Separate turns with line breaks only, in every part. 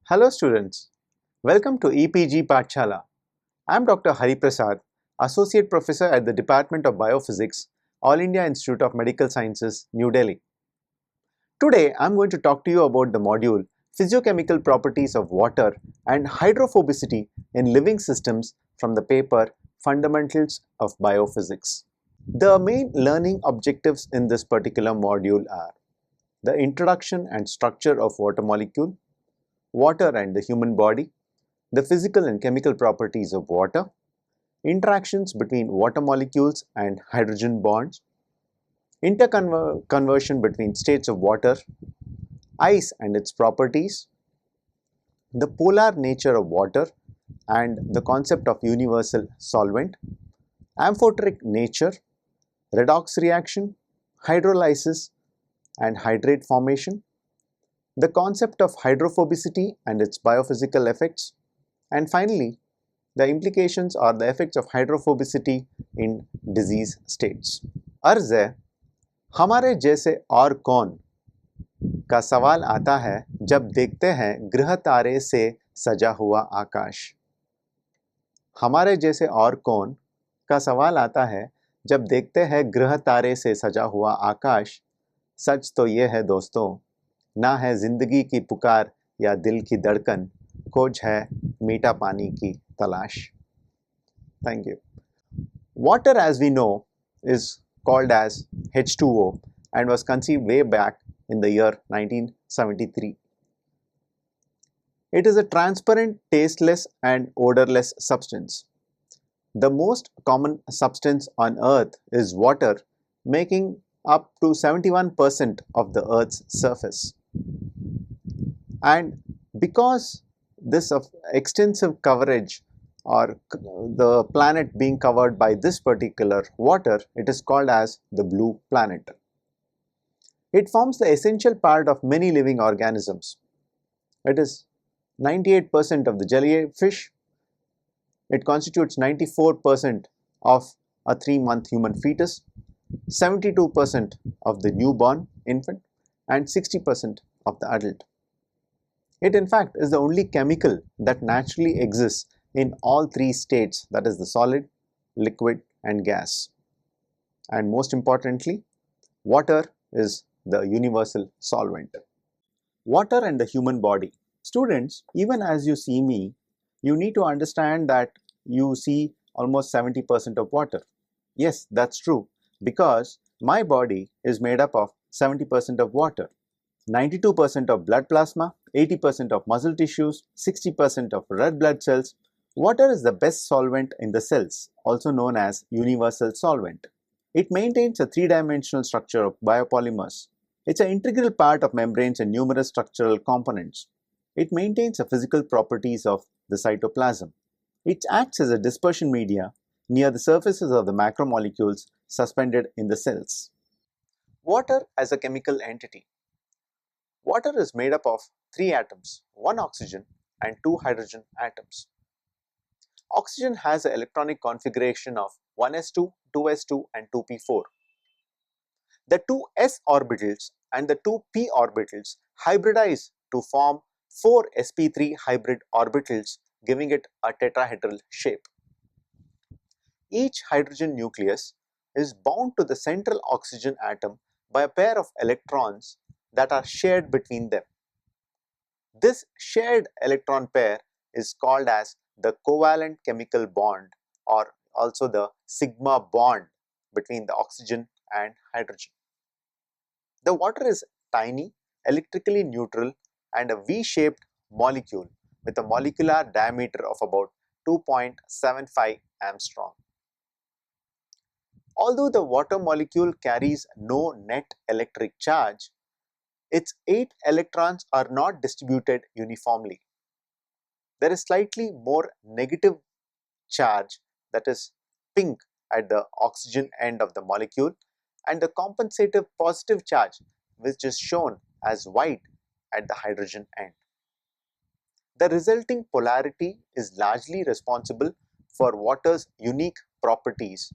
Hello students, welcome to EPG Pathshala. I am Dr. Hari Prasad, Associate Professor at the Department of Biophysics, All India Institute of Medical Sciences, New Delhi. Today I am going to talk to you about the module Physicochemical Properties of Water and Hydrophobicity in Living Systems from the paper Fundamentals of Biophysics. The main learning objectives in this particular module are the introduction and structure of water molecule, water and the human body, the physical and chemical properties of water, interactions between water molecules and hydrogen bonds, interconversion between states of water, ice and its properties, the polar nature of water and the concept of universal solvent, amphoteric nature, redox reaction, hydrolysis and hydrate formation, the concept of hydrophobicity and its biophysical effects, and finally, the implications or the effects of hydrophobicity in disease states. अर्ज है, हमारे जैसे और कौन का सवाल आता है जब देखते हैं ग्रह तारे से सजा हुआ आकाश। हमारे जैसे और कौन का सवाल आता है जब देखते हैं ग्रह तारे से सजा हुआ आकाश। सच तो ये है दोस्तों, ना है जिंदगी की पुकार या दिल की धड़कन, खोज है मीठा पानी की तलाश। Thank you. Water, as we know, is called as H2O and was conceived way back in the year 1973. It is a transparent, tasteless and odorless substance. The most common substance on earth is water, making up to 71% of the earth's surface. And because this extensive coverage or the planet being covered by this particular water, it is called as the blue planet. It forms the essential part of many living organisms. It is 98% of the jellyfish. It constitutes 94% of a 3-month human fetus, 72% of the newborn infant, and 60% of the adult. It in fact is the only chemical that naturally exists in all three states, that is the solid, liquid and gas. And most importantly, water is the universal solvent. Water and the human body. Students, even as you see me, you need to understand that you see almost 70% of water. Yes, that's true, because my body is made up of 70% of water. 92% of blood plasma, 80% of muscle tissues, 60% of red blood cells. Water is the best solvent in the cells, also known as universal solvent. It maintains a three-dimensional structure of biopolymers. It's an integral part of membranes and numerous structural components. It maintains the physical properties of the cytoplasm. It acts as a dispersion media near the surfaces of the macromolecules suspended in the cells. Water as a chemical entity. Water is made up of 3 atoms, 1 oxygen and 2 hydrogen atoms. Oxygen has an electronic configuration of 1s2, 2s2 and 2p4. The 2 s orbitals and the 2 p orbitals hybridize to form 4 sp3 hybrid orbitals, giving it a tetrahedral shape. Each hydrogen nucleus is bound to the central oxygen atom by a pair of electrons that are shared between them. This shared electron pair is called as the covalent chemical bond, or also the sigma bond between the oxygen and hydrogen. The water is tiny, electrically neutral and a V-shaped molecule with a molecular diameter of about 2.75 angstrom. Although the water molecule carries no net electric charge, its 8 electrons are not distributed uniformly. There is slightly more negative charge, that is pink, at the oxygen end of the molecule, and the compensative positive charge, which is shown as white, at the hydrogen end. The resulting polarity is largely responsible for water's unique properties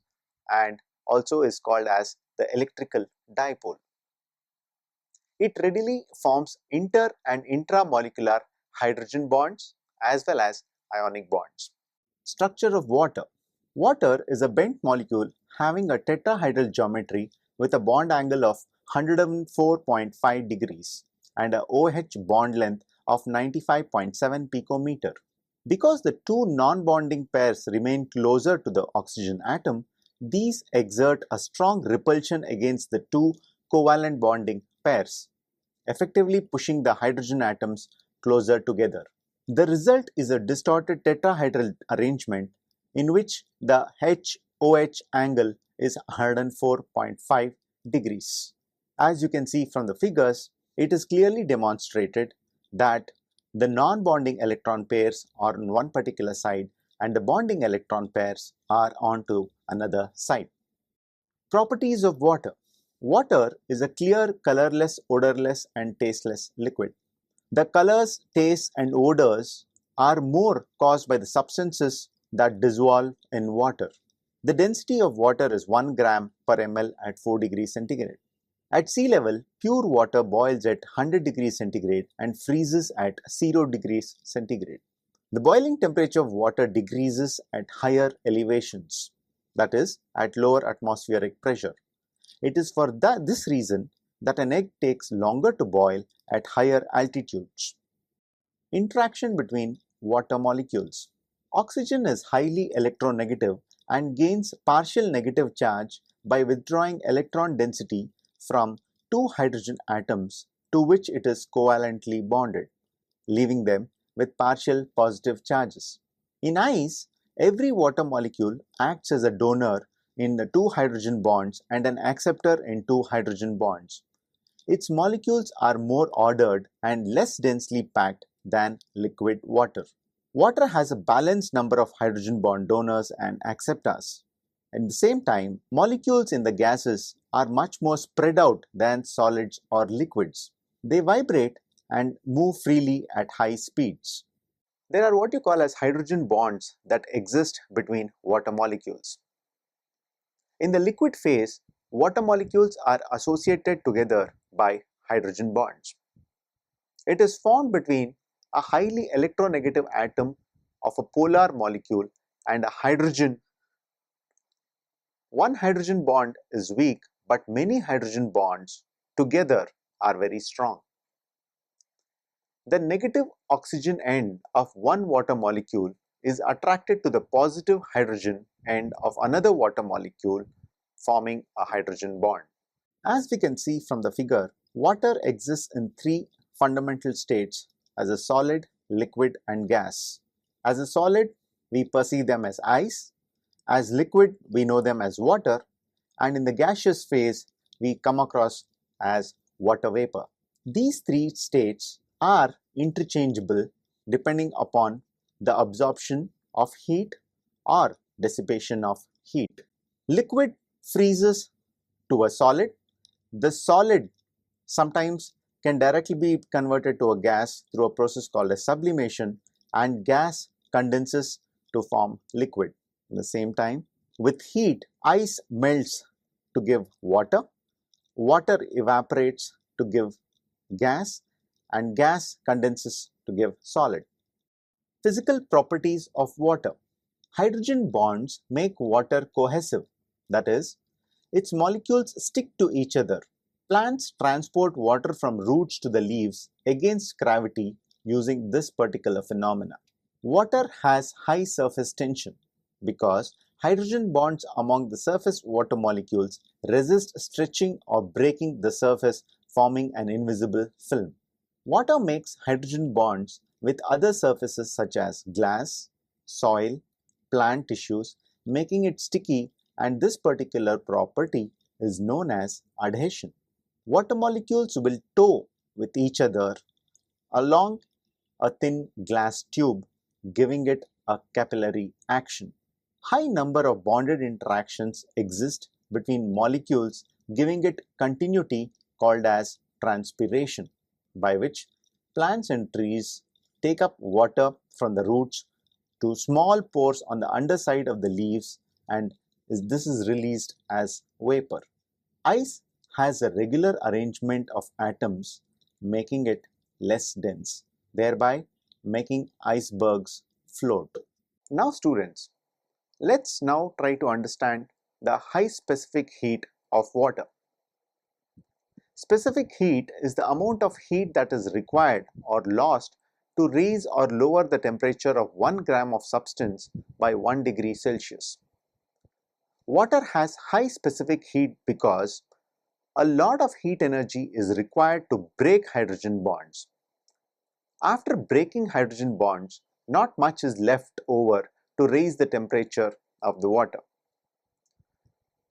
and also is called as the electrical dipole. It readily forms inter and intramolecular hydrogen bonds as well as ionic bonds. Structure of water. Water is a bent molecule having a tetrahedral geometry with a bond angle of 104.5 degrees and a OH bond length of 95.7 picometer. Because the two non-bonding pairs remain closer to the oxygen atom, these exert a strong repulsion against the two covalent bonding pairs, effectively pushing the hydrogen atoms closer together. The result is a distorted tetrahedral arrangement in which the HOH angle is 104.5 degrees. As you can see from the figures, it is clearly demonstrated that the non-bonding electron pairs are on one particular side and the bonding electron pairs are onto another side. Properties of water. Water is a clear, colorless, odorless and tasteless liquid. The colors, tastes and odors are more caused by the substances that dissolve in water. The density of water is 1 gram per ml at 4 degrees centigrade. At sea level, pure water boils at 100 degrees centigrade and freezes at 0 degrees centigrade. The boiling temperature of water decreases at higher elevations, that is, at lower atmospheric pressure. It is for this reason that an egg takes longer to boil at higher altitudes. Interaction between water molecules. Oxygen is highly electronegative and gains partial negative charge by withdrawing electron density from two hydrogen atoms to which it is covalently bonded, leaving them with partial positive charges. In ice, every water molecule acts as a donor in the two hydrogen bonds and an acceptor in two hydrogen bonds. Its molecules are more ordered and less densely packed than liquid water. Water has a balanced number of hydrogen bond donors and acceptors. At the same time, molecules in the gases are much more spread out than solids or liquids. They vibrate and move freely at high speeds. There are what you call as hydrogen bonds that exist between water molecules. In the liquid phase, water molecules are associated together by hydrogen bonds. It is formed between a highly electronegative atom of a polar molecule and a hydrogen. One hydrogen bond is weak, but many hydrogen bonds together are very strong. The negative oxygen end of one water molecule is attracted to the positive hydrogen end of another water molecule, forming a hydrogen bond. As we can see from the figure, water exists in three fundamental states: as a solid, liquid and gas. As a solid, we perceive them as ice. As liquid, we know them as water. And in the gaseous phase, we come across as water vapor. These three states are interchangeable depending upon the absorption of heat or dissipation of heat. Liquid freezes to a solid. The solid sometimes can directly be converted to a gas through a process called as sublimation, and gas condenses to form liquid. At the same time, with heat, ice melts to give water, water evaporates to give gas, and gas condenses to give solid. Physical properties of water. Hydrogen bonds make water cohesive, that is, its molecules stick to each other. Plants transport water from roots to the leaves against gravity using this particular phenomena. Water has high surface tension because hydrogen bonds among the surface water molecules resist stretching or breaking the surface, forming an invisible film. Water makes hydrogen bonds with other surfaces such as glass, soil, plant tissues, making it sticky, and this particular property is known as adhesion. Water molecules will tow with each other along a thin glass tube, giving it a capillary action. High number of bonded interactions exist between molecules, giving it continuity called as transpiration, by which plants and trees take up water from the roots to small pores on the underside of the leaves, and this is released as vapor. Ice has a regular arrangement of atoms, making it less dense. Thereby, making icebergs float. Now students, let's now try to understand the high specific heat of water. Specific heat is the amount of heat that is required or lost to raise or lower the temperature of 1 gram of substance by 1 degree Celsius. Water has high specific heat because a lot of heat energy is required to break hydrogen bonds. After breaking hydrogen bonds, not much is left over to raise the temperature of the water.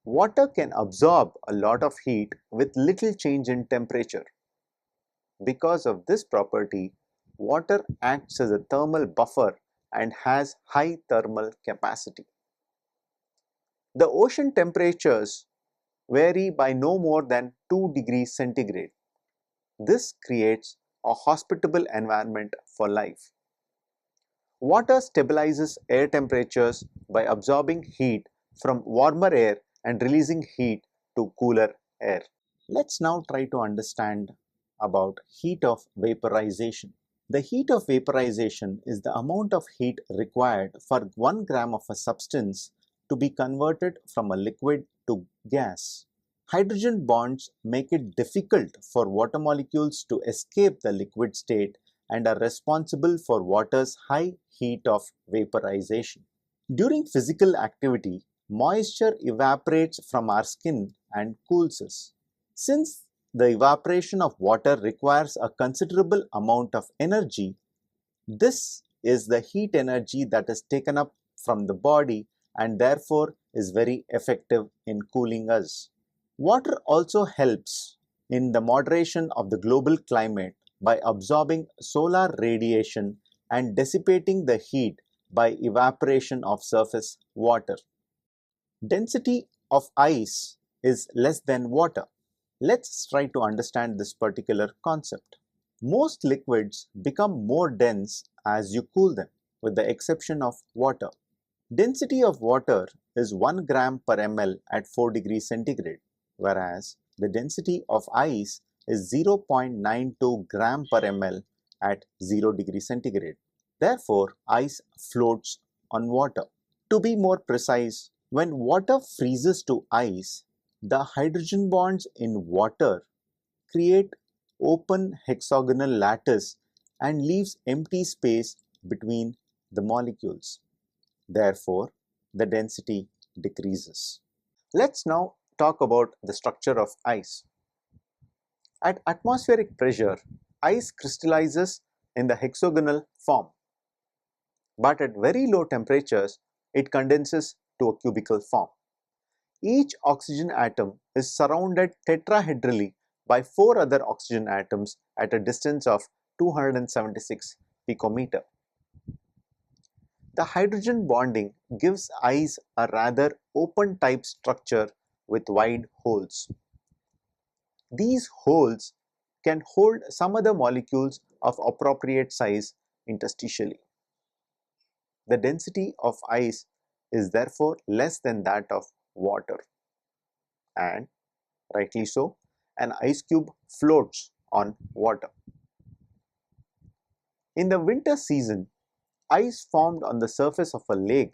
Water can absorb a lot of heat with little change in temperature. Because of this property, water acts as a thermal buffer and has high thermal capacity. The ocean temperatures vary by no more than 2 degrees centigrade. This creates a hospitable environment for life. Water stabilizes air temperatures by absorbing heat from warmer air and releasing heat to cooler air. Let's now try to understand about heat of vaporization. The heat of vaporization is the amount of heat required for 1 gram of a substance to be converted from a liquid to gas. Hydrogen bonds make it difficult for water molecules to escape the liquid state and are responsible for water's high heat of vaporization. During physical activity, moisture evaporates from our skin and cools us. Since the evaporation of water requires a considerable amount of energy, this is the heat energy that is taken up from the body and therefore is very effective in cooling us. Water also helps in the moderation of the global climate by absorbing solar radiation and dissipating the heat by evaporation of surface water. Density of ice is less than water. Let's try to understand this particular concept. Most liquids become more dense as you cool them, with the exception of water. Density of water is 1 gram per ml at 4 degrees centigrade, whereas the density of ice is 0.92 gram per ml at 0 degrees centigrade. Therefore, ice floats on water. To be more precise, when water freezes to ice, the hydrogen bonds in water create open hexagonal lattice and leaves empty space between the molecules. Therefore, the density decreases. Let's now talk about the structure of ice. At atmospheric pressure, ice crystallizes in the hexagonal form, but at very low temperatures, it condenses to a cubical form. Each oxygen atom is surrounded tetrahedrally by 4 other oxygen atoms at a distance of 276 picometer. The hydrogen bonding gives ice a rather open type structure with wide holes. These holes can hold some other molecules of appropriate size interstitially. The density of ice is therefore less than that of water, and rightly so, an ice cube floats on water. In the winter season, ice formed on the surface of a lake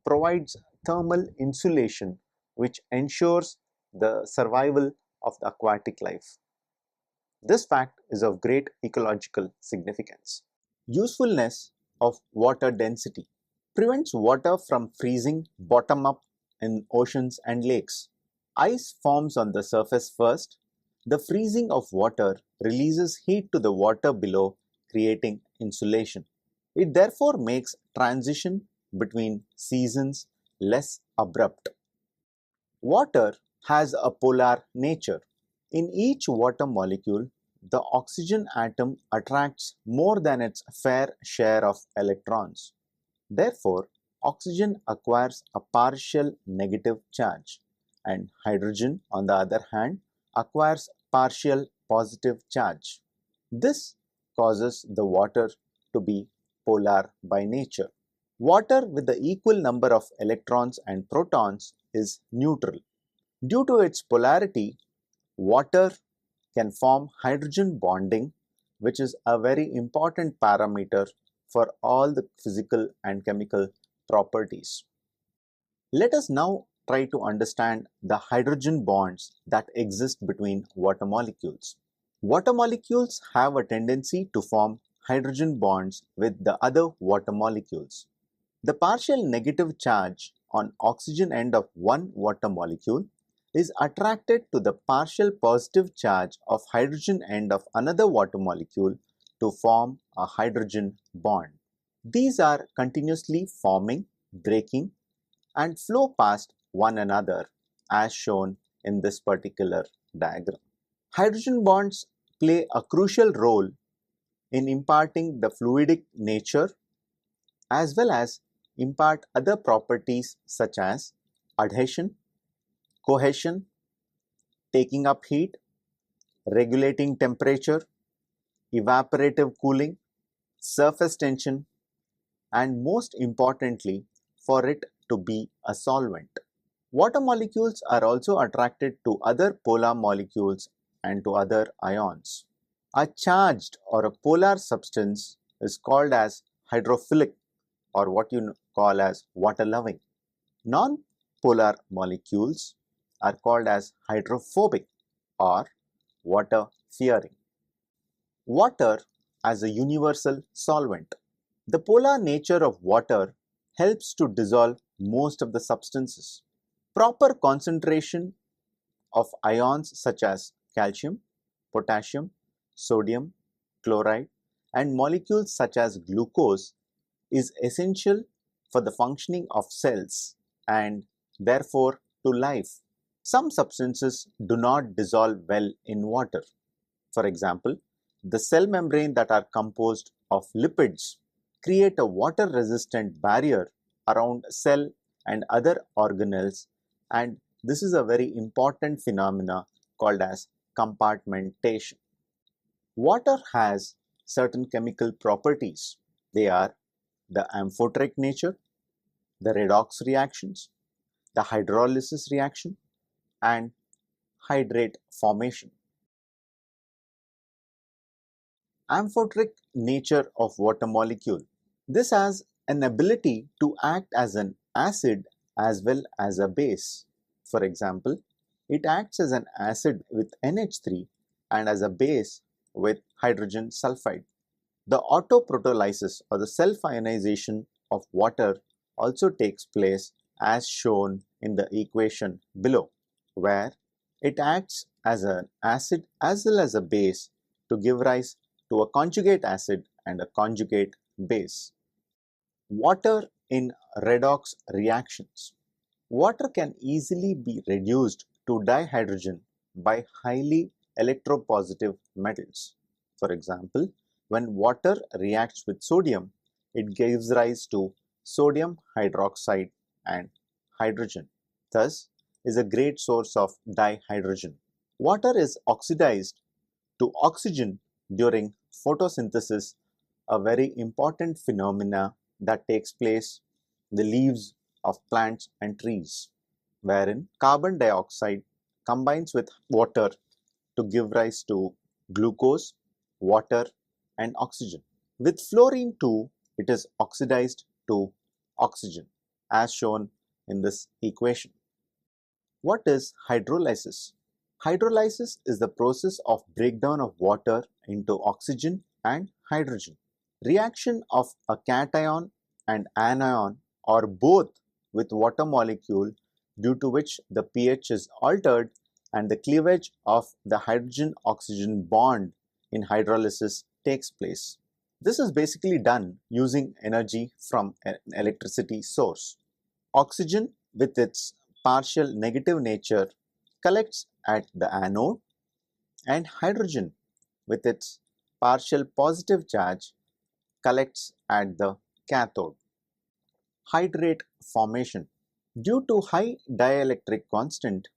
provides thermal insulation which ensures the survival of the aquatic life. This fact is of great ecological significance. Usefulness of water density prevents water from freezing bottom up in oceans and lakes. Ice forms on the surface first. The freezing of water releases heat to the water below, creating insulation. It therefore makes transition between seasons less abrupt. Water has a polar nature. In each water molecule, the oxygen atom attracts more than its fair share of electrons. Therefore, oxygen acquires a partial negative charge, and hydrogen, on the other hand, acquires partial positive charge. This causes the water to be polar by nature. Water with the equal number of electrons and protons is neutral. Due to its polarity, water can form hydrogen bonding which is a very important parameter for all the physical and chemical properties. Let us now try to understand the hydrogen bonds that exist between water molecules. Water molecules have a tendency to form hydrogen bonds with the other water molecules. The partial negative charge on oxygen end of one water molecule is attracted to the partial positive charge of hydrogen end of another water molecule to form a hydrogen bond. These are continuously forming, breaking, and flow past one another as shown in this particular diagram. Hydrogen bonds play a crucial role in imparting the fluidic nature as well as impart other properties such as adhesion, cohesion, taking up heat, regulating temperature, evaporative cooling, surface tension, and most importantly, for it to be a solvent. Water molecules are also attracted to other polar molecules and to other ions. A charged or a polar substance is called as hydrophilic or what you call as water loving. Non-polar molecules are called as hydrophobic or water fearing. Water as a universal solvent. The polar nature of water helps to dissolve most of the substances. Proper concentration of ions such as calcium, potassium, sodium, chloride, and molecules such as glucose is essential for the functioning of cells and therefore to life. Some substances do not dissolve well in water. For example, the cell membrane that are composed of lipids create a water resistant barrier around cell and other organelles, and this is a very important phenomena called as compartmentation. Water has certain chemical properties. They are the amphoteric nature, the redox reactions, the hydrolysis reaction, and hydrate formation. Amphoteric nature of water molecule. This has an ability to act as an acid as well as a base. For example, it acts as an acid with NH3 and as a base with hydrogen sulfide. The autoprotolysis or the self-ionization of water also takes place as shown in the equation below, where it acts as an acid as well as a base to give rise to a conjugate acid and a conjugate base. Water in redox reactions. Water can easily be reduced to dihydrogen by highly electropositive metals. For example, when water reacts with sodium, it gives rise to sodium hydroxide and hydrogen. Thus, is a great source of dihydrogen. Water is oxidized to oxygen during photosynthesis, a very important phenomena that takes place in the leaves of plants and trees, wherein carbon dioxide combines with water to give rise to glucose, water, and oxygen. With fluorine too, it is oxidized to oxygen as shown in this equation. What is hydrolysis? Hydrolysis is the process of breakdown of water into oxygen and hydrogen. Reaction of a cation and anion or both with water molecule due to which the pH is altered and the cleavage of the hydrogen-oxygen bond in hydrolysis takes place. This is basically done using energy from an electricity source. Oxygen with its partial negative nature collects at the anode and hydrogen with its partial positive charge collects at the cathode. Hydrate formation. Due to high dielectric constant,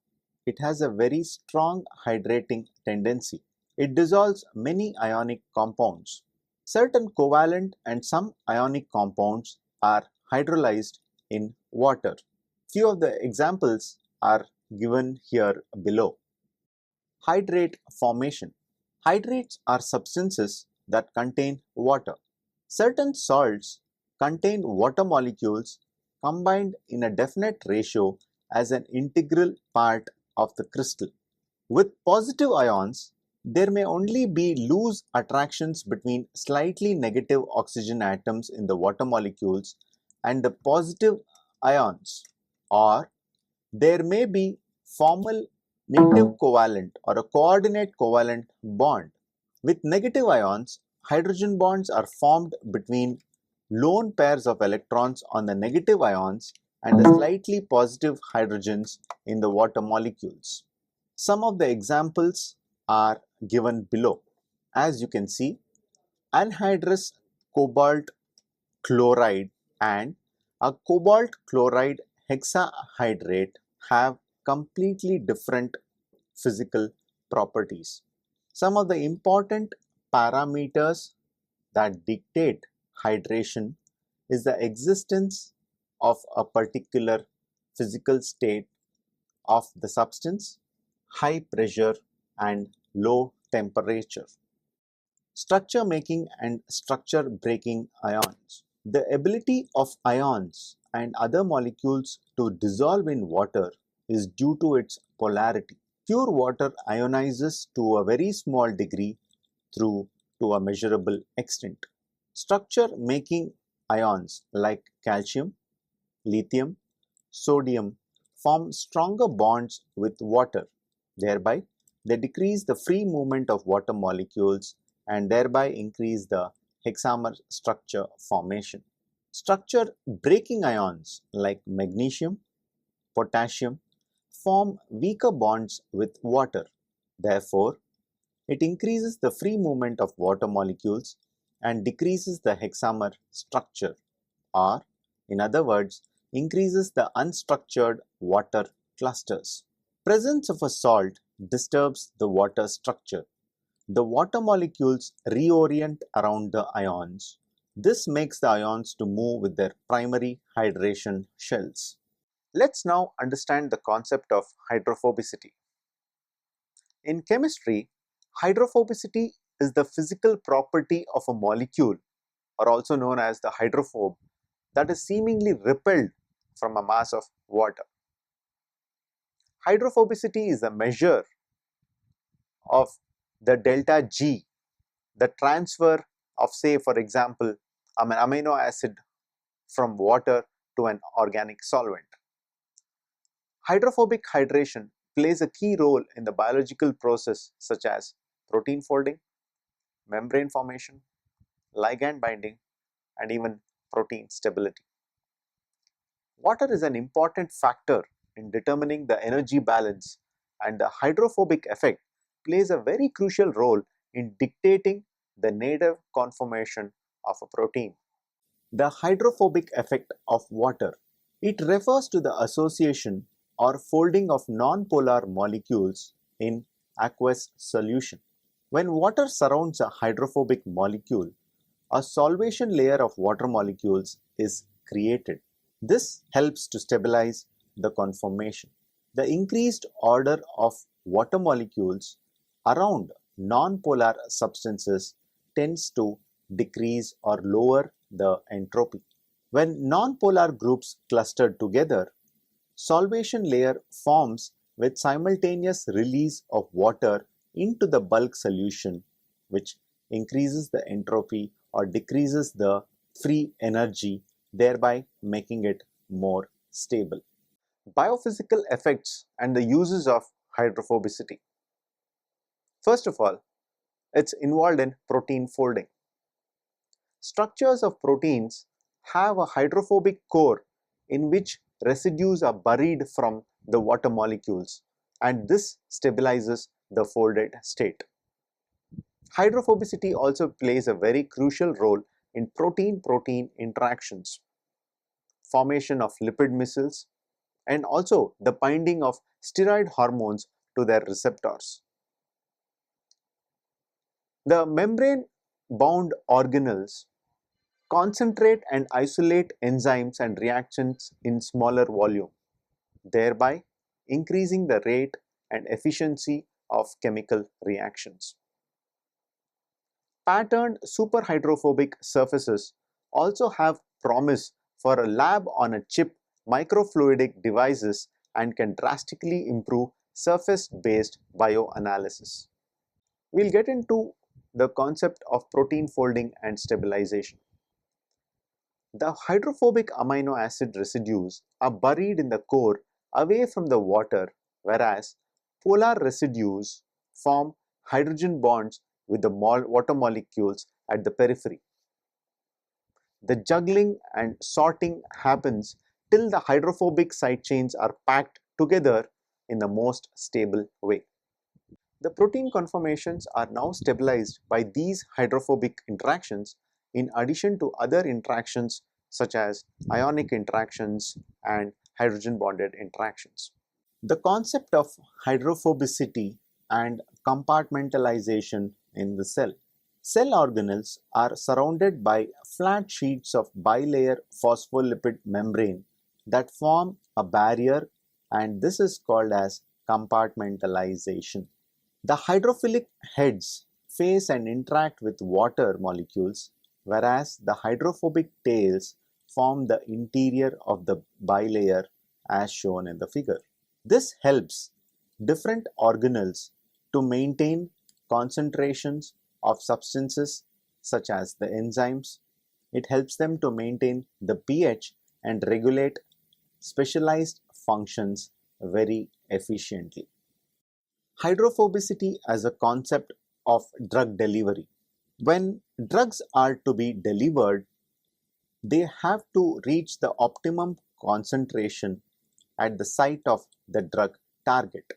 it has a very strong hydrating tendency. It dissolves many ionic compounds. Certain covalent and some ionic compounds are hydrolyzed in water. Few of the examples are given here below. Hydrate formation. Hydrates are substances that contain water. Certain salts contain water molecules combined in a definite ratio as an integral part of the crystal. With positive ions, there may only be loose attractions between slightly negative oxygen atoms in the water molecules and the positive ions, or there may be formal native covalent or a coordinate covalent bond. With negative ions, hydrogen bonds are formed between lone pairs of electrons on the negative ions and the slightly positive hydrogens in the water molecules. Some of the examples are given below. As you can see, anhydrous cobalt chloride and a cobalt chloride hexahydrate have completely different physical properties. Some of the important parameters that dictate hydration is the existence of a particular physical state of the substance, high pressure and low temperature. Structure making and structure breaking ions. The ability of ions and other molecules to dissolve in water is due to its polarity. Pure water ionizes to a very small degree through to a measurable extent. Structure making ions like calcium, lithium, sodium form stronger bonds with water. Thereby, they decrease the free movement of water molecules and thereby increase the hexamer structure formation. Structure breaking ions like magnesium, potassium form weaker bonds with water. Therefore, it increases the free movement of water molecules and decreases the hexamer structure, or in other words, increases the unstructured water clusters. Presence of a salt disturbs the water structure. The water molecules reorient around the ions. This makes the ions to move with their primary hydration shells. Let's now understand the concept of hydrophobicity. In chemistry, hydrophobicity is the physical property of a molecule, or also known as the hydrophobe, that is seemingly repelled from a mass of water. Hydrophobicity is a measure of the delta G, the transfer of, say for example, an amino acid from water to an organic solvent. Hydrophobic hydration plays a key role in the biological process such as protein folding, membrane formation, ligand binding, and even protein stability. Water is an important factor in determining the energy balance, and the hydrophobic effect plays a very crucial role in dictating the native conformation of a protein. The hydrophobic effect of water. It refers to the association or folding of non-polar molecules in aqueous solution. When water surrounds a hydrophobic molecule, a solvation layer of water molecules is created. This helps to stabilize the conformation. The increased order of water molecules around non-polar substances tends to decrease or lower the entropy. When non-polar groups cluster together, solvation layer forms with simultaneous release of water into the bulk solution, which increases the entropy or decreases the free energy, thereby making it more stable. Biophysical effects and the uses of hydrophobicity. First of all, it's involved in protein folding. Structures of proteins have a hydrophobic core in which residues are buried from the water molecules, and this stabilizes the folded state. Hydrophobicity also plays a very crucial role in protein-protein interactions, formation of lipid micelles, and also the binding of steroid hormones to their receptors. The membrane-bound organelles concentrate and isolate enzymes and reactions in smaller volume, thereby increasing the rate and efficiency of chemical reactions. Patterned superhydrophobic surfaces also have promise for a lab-on-a-chip microfluidic devices and can drastically improve surface-based bioanalysis. We'll get into the concept of protein folding and stabilization. The hydrophobic amino acid residues are buried in the core away from the water, whereas polar residues form hydrogen bonds with the water molecules at the periphery. The juggling and sorting happens till the hydrophobic side chains are packed together in the most stable way. The protein conformations are now stabilized by these hydrophobic interactions in addition to other interactions such as ionic interactions and hydrogen bonded interactions. The concept of hydrophobicity and compartmentalization in the cell. Cell organelles are surrounded by flat sheets of bilayer phospholipid membrane that form a barrier, and this is called as compartmentalization. The hydrophilic heads face and interact with water molecules, whereas the hydrophobic tails form the interior of the bilayer as shown in the figure. This helps different organelles to maintain concentrations of substances such as the enzymes. It helps them to maintain the pH and regulate specialized functions very efficiently. Hydrophobicity as a concept of drug delivery. When drugs are to be delivered, they have to reach the optimum concentration at the site of the drug target.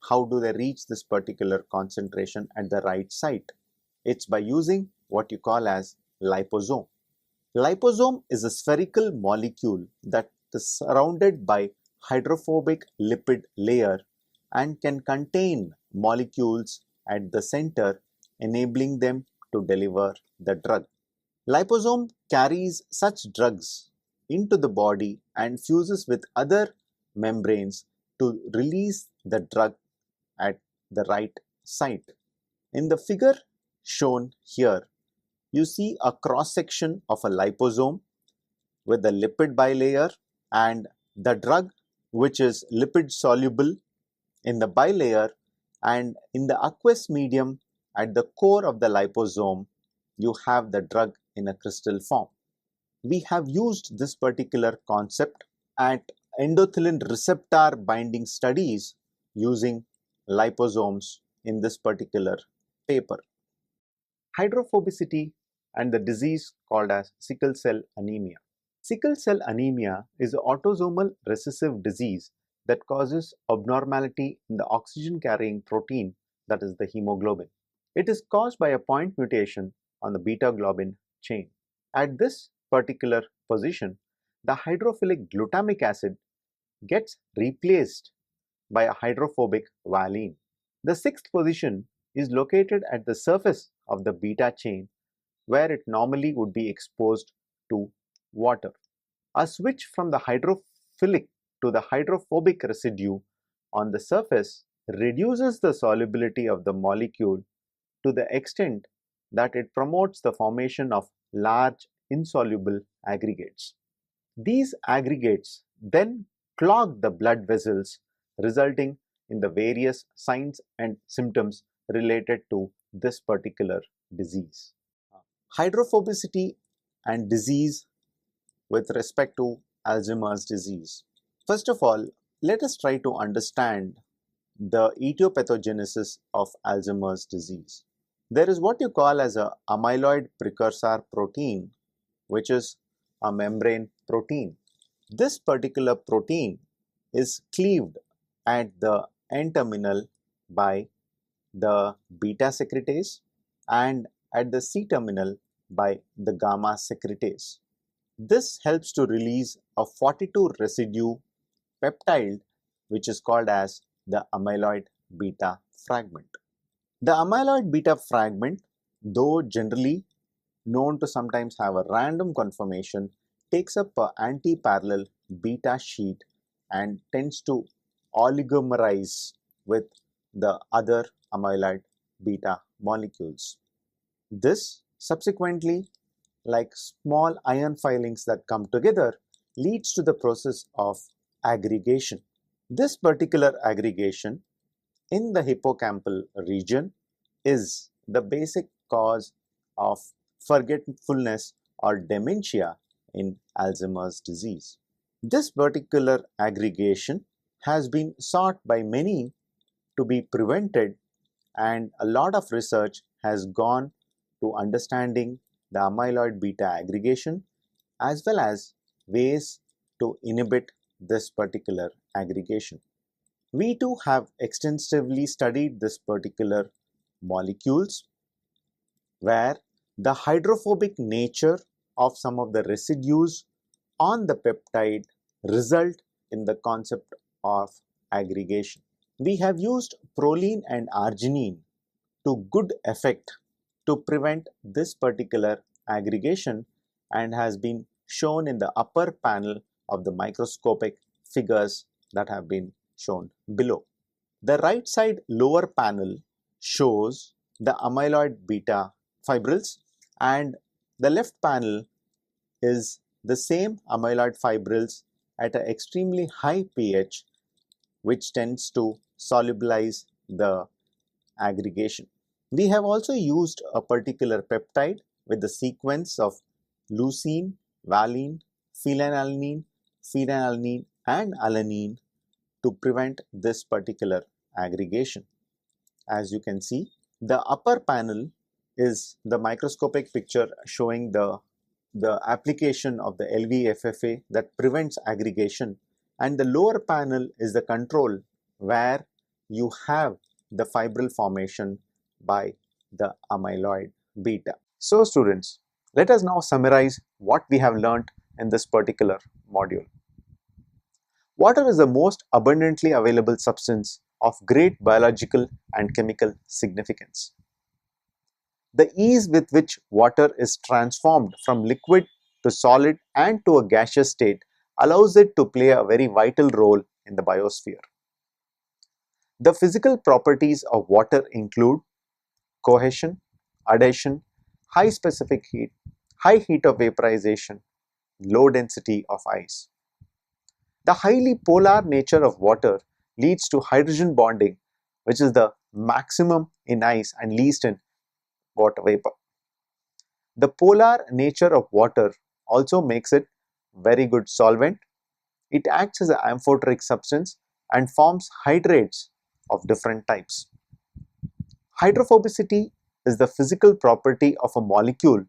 How do they reach this particular concentration at the right site? It's by using what you call as liposome. Liposome is a spherical molecule that is surrounded by hydrophobic lipid layer and can contain molecules at the center, enabling them to deliver the drug. Liposome carries such drugs into the body and fuses with other membranes to release the drug at the right site. In the figure shown here, you see a cross section of a liposome with the lipid bilayer and the drug, which is lipid soluble in the bilayer, and in the aqueous medium at the core of the liposome you have the drug in a crystal form. We have used this particular concept at endothelin receptor binding studies using liposomes in this particular paper. Hydrophobicity and the disease called as sickle cell anemia. Sickle cell anemia is an autosomal recessive disease that causes abnormality in the oxygen carrying protein, that is the hemoglobin. It is caused by a point mutation on the beta globin chain. At this particular position, the hydrophilic glutamic acid gets replaced by a hydrophobic valine. The sixth position is located at the surface of the beta chain where it normally would be exposed to water. A switch from the hydrophilic to the hydrophobic residue on the surface reduces the solubility of the molecule to the extent that it promotes the formation of large insoluble aggregates. These aggregates then clog the blood vessels, resulting in the various signs and symptoms related to this particular disease. Hydrophobicity and disease with respect to Alzheimer's disease. First of all, let us try to understand the etiopathogenesis of Alzheimer's disease. There is what you call as a amyloid precursor protein, which is a membrane protein. This particular protein is cleaved at the N-terminal by the beta secretase and at the C-terminal by the gamma secretase. This helps to release a 42 residue peptide, which is called as the amyloid beta fragment. The amyloid beta fragment, though generally known to sometimes have a random conformation, takes up an anti-parallel beta sheet and tends to oligomerize with the other amyloid beta molecules. This subsequently, like small ion filings that come together, leads to the process of aggregation. This particular aggregation in the hippocampal region is the basic cause of forgetfulness or dementia in Alzheimer's disease. This particular aggregation has been sought by many to be prevented, and a lot of research has gone to understanding the amyloid beta aggregation as well as ways to inhibit this particular aggregation. We too have extensively studied this particular molecules where the hydrophobic nature of some of the residues on the peptide result in the concept of aggregation. We have used proline and arginine to good effect to prevent this particular aggregation and has been shown in the upper panel of the microscopic figures that have been shown below. The right side lower panel shows the amyloid beta fibrils, and the left panel is the same amyloid fibrils at an extremely high pH, which tends to solubilize the aggregation. We have also used a particular peptide with the sequence of leucine, valine, phenylalanine, phenylalanine and alanine to prevent this particular aggregation. As you can see, the upper panel is the microscopic picture showing the application of the LVFFA that prevents aggregation, and the lower panel is the control where you have the fibril formation by the amyloid beta. So students, let us now summarize what we have learnt in this particular module. Water is the most abundantly available substance of great biological and chemical significance. The ease with which water is transformed from liquid to solid and to a gaseous state allows it to play a very vital role in the biosphere. The physical properties of water include cohesion, adhesion, high specific heat, high heat of vaporization, low density of ice. The highly polar nature of water leads to hydrogen bonding, which is the maximum in ice and least in water vapor. The polar nature of water also makes it very good solvent. It acts as an amphoteric substance and forms hydrates of different types. Hydrophobicity is the physical property of a molecule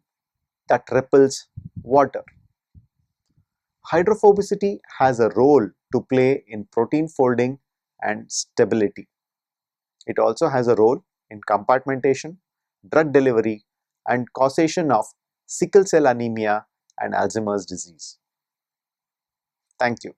that repels water. Hydrophobicity has a role to play in protein folding and stability. It also has a role in compartmentation, drug delivery, and causation of sickle cell anemia and Alzheimer's disease. Thank you.